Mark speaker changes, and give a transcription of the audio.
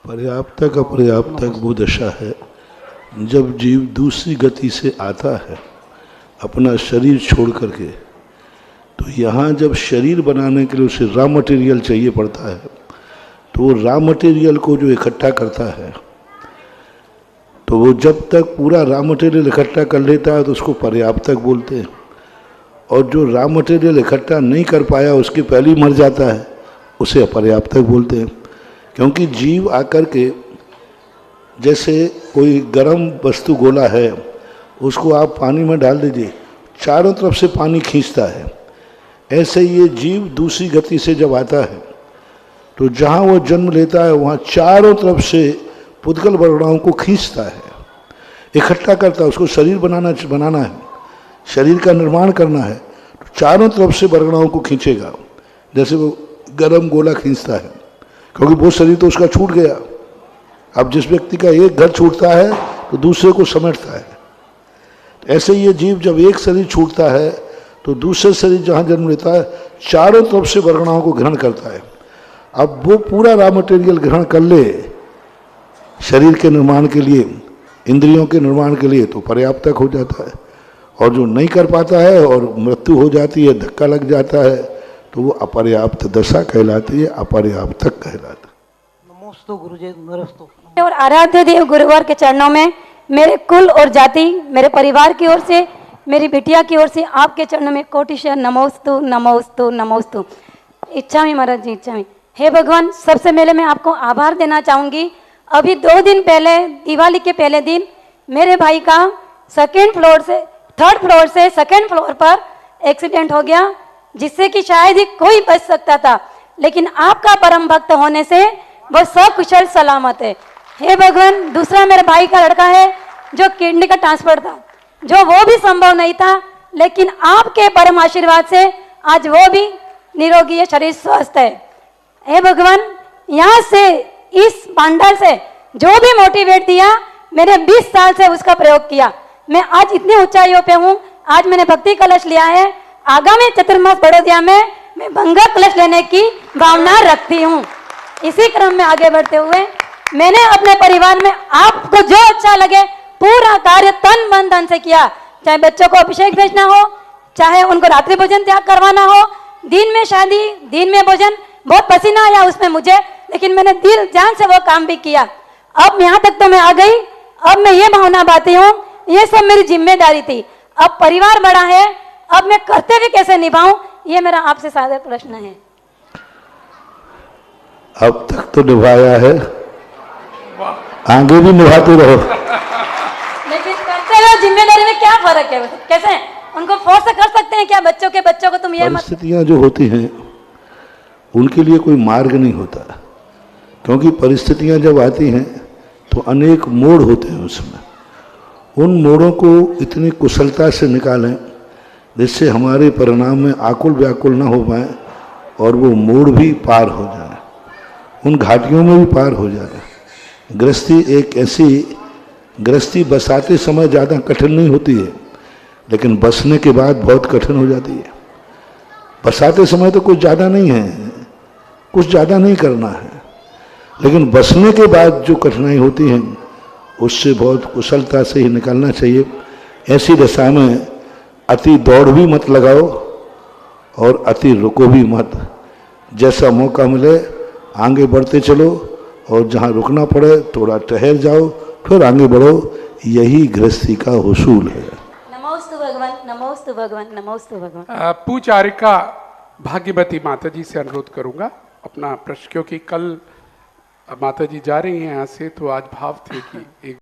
Speaker 1: पर्याप्तक अपर्याप्तक वो दशा है जब जीव दूसरी गति से आता है अपना शरीर छोड़ करके। तो यहाँ जब शरीर बनाने के लिए उसे रॉ मटेरियल चाहिए पड़ता है, तो वो रॉ मटेरियल को जो इकट्ठा करता है, तो वो जब तक पूरा रॉ मटेरियल इकट्ठा कर लेता है तो उसको पर्याप्तक बोलते हैं। और जो रॉ मटेरियल इकट्ठा नहीं कर पाया उसके पहले ही मर जाता है, उसे अपर्याप्तक बोलते हैं। क्योंकि जीव आकर के, जैसे कोई गर्म वस्तु गोला है, उसको आप पानी में डाल दीजिए, चारों तरफ से पानी खींचता है। ऐसे ये जीव दूसरी गति से जब आता है तो जहाँ वो जन्म लेता है वहाँ चारों तरफ से पुद्गल वर्गणाओं को खींचता है, इकट्ठा करता है। उसको शरीर बनाना है, शरीर का निर्माण करना है, तो चारों तरफ से वर्गणाओं को खींचेगा, जैसे वो गर्म गोला खींचता है। क्योंकि वो शरीर तो उसका छूट गया। अब जिस व्यक्ति का एक घर छूटता है तो दूसरे को समेटता है। ऐसे ये जीव जब एक शरीर छूटता है तो दूसरे शरीर जहाँ जन्म लेता है चारों तरफ से वर्गणाओं को ग्रहण करता है। अब वो पूरा रॉ मटेरियल ग्रहण कर ले शरीर के निर्माण के लिए, इंद्रियों के निर्माण के लिए, तो पर्याप्तक हो जाता है। और जो नहीं कर पाता है और मृत्यु हो जाती है, धक्का लग जाता है, तो वो अपर्याप्त दशा कहलाती है, अपर्याप्तक कहलाता है।
Speaker 2: नमोस्तु गुरुजी, नमोस्तु।
Speaker 3: और आराध्य देव गुरुवर के चरणों में मेरे कुल और जाति, मेरे परिवार की ओर से, मेरी बिटिया की ओर से आपके चरणों में कोटिशः नमोस्तु नमोस्तु नमोस्तु। इच्छा में महाराज जी, इच्छा में। हे भगवान, सबसे पहले मैं आपको आभार देना चाहूँगी। अभी 2 दिन पहले, दिवाली के पहले दिन, मेरे भाई का 3rd फ्लोर से 2nd फ्लोर पर एक्सीडेंट हो गया, जिससे कि शायद ही कोई बच सकता था, लेकिन आपका परम भक्त होने से वह सकुशल सलामत है। हे भगवान, दूसरा मेरे भाई का लड़का है जो किडनी का ट्रांसफर था, जो वो भी संभव नहीं था, लेकिन आपके परम आशीर्वाद से आज वो भी निरोगी है, शरीर स्वस्थ है। हे भगवान, यहाँ से इस पांडल से जो भी मोटिवेट दिया, मैंने 20 साल से उसका प्रयोग किया। मैं आज इतनी ऊंचाइयों पे हूँ। आज मैंने भक्ति कलश लिया है। आगामी चतुर्मास बड़ोदिया में मैं भंगा कलश लेने की भावना रखती हूँ। इसी क्रम में आगे बढ़ते हुए मैंने अपने परिवार में आपको जो अच्छा लगे पूरा कार्य तन मन धन से किया। चाहे बच्चों को अभिषेक भेजना हो, चाहे उनको रात्रि भोजन त्याग करवाना हो, दिन में शादी, दिन में भोजन, बहुत पसीना आया उसमें मुझे, लेकिन मैंने दिल जान से वो काम भी किया। अब यहाँ तक तो मैं आ गई। अब मैं ये भावना बाती हूँ, ये सब मेरी जिम्मेदारी थी। अब परिवार बड़ा है, अब मैं कर्तव्य कैसे निभाऊं, ये मेरा आपसे सादर प्रश्न है।
Speaker 1: अब तक तो निभाया है, आगे भी निभाते रहो।
Speaker 3: लेकिन कर्तव्य और जिम्मेदारी में क्या फर्क है? कैसे उनको फोर्स कर सकते हैं क्या बच्चों को तुम ये मत?
Speaker 1: परिस्थितियां जो होती हैं उनके लिए कोई मार्ग नहीं होता, क्योंकि परिस्थितियां जब आती हैं तो अनेक मोड़ होते हैं। उसमें उन मोड़ों को इतनी कुशलता से निकालें जिससे हमारे परिणाम में आकुल व्याकुल न हो पाए और वो मोड़ भी पार हो जाए, उन घाटियों में भी पार हो जाए। गृहस्थी एक ऐसी, गृहस्थी बसाते समय ज़्यादा कठिन नहीं होती है, लेकिन बसने के बाद बहुत कठिन हो जाती है। बसाते समय तो कुछ ज़्यादा नहीं है, कुछ ज़्यादा नहीं करना है, लेकिन बसने के बाद जो कठिनाई होती है उससे बहुत कुशलता से ही निकलना चाहिए। ऐसी दशा में अति दौड़ भी मत लगाओ और अति रुको भी मत। जैसा मौका मिले आगे बढ़ते चलो, और जहाँ रुकना पड़े थोड़ा ठहर जाओ, फिर आगे बढ़ो। यही गृहस्थी का उसूल है।
Speaker 3: नमोस्तु भगवान, नमोस्तु भगवान, नमोस्तु भगवान।
Speaker 4: पूजारिका भाग्यवती माता जी से अनुरोध करूंगा अपना प्रश्न, क्योंकि कल माता जी जा रही हैं यहाँ से, तो आज भाव थे कि एक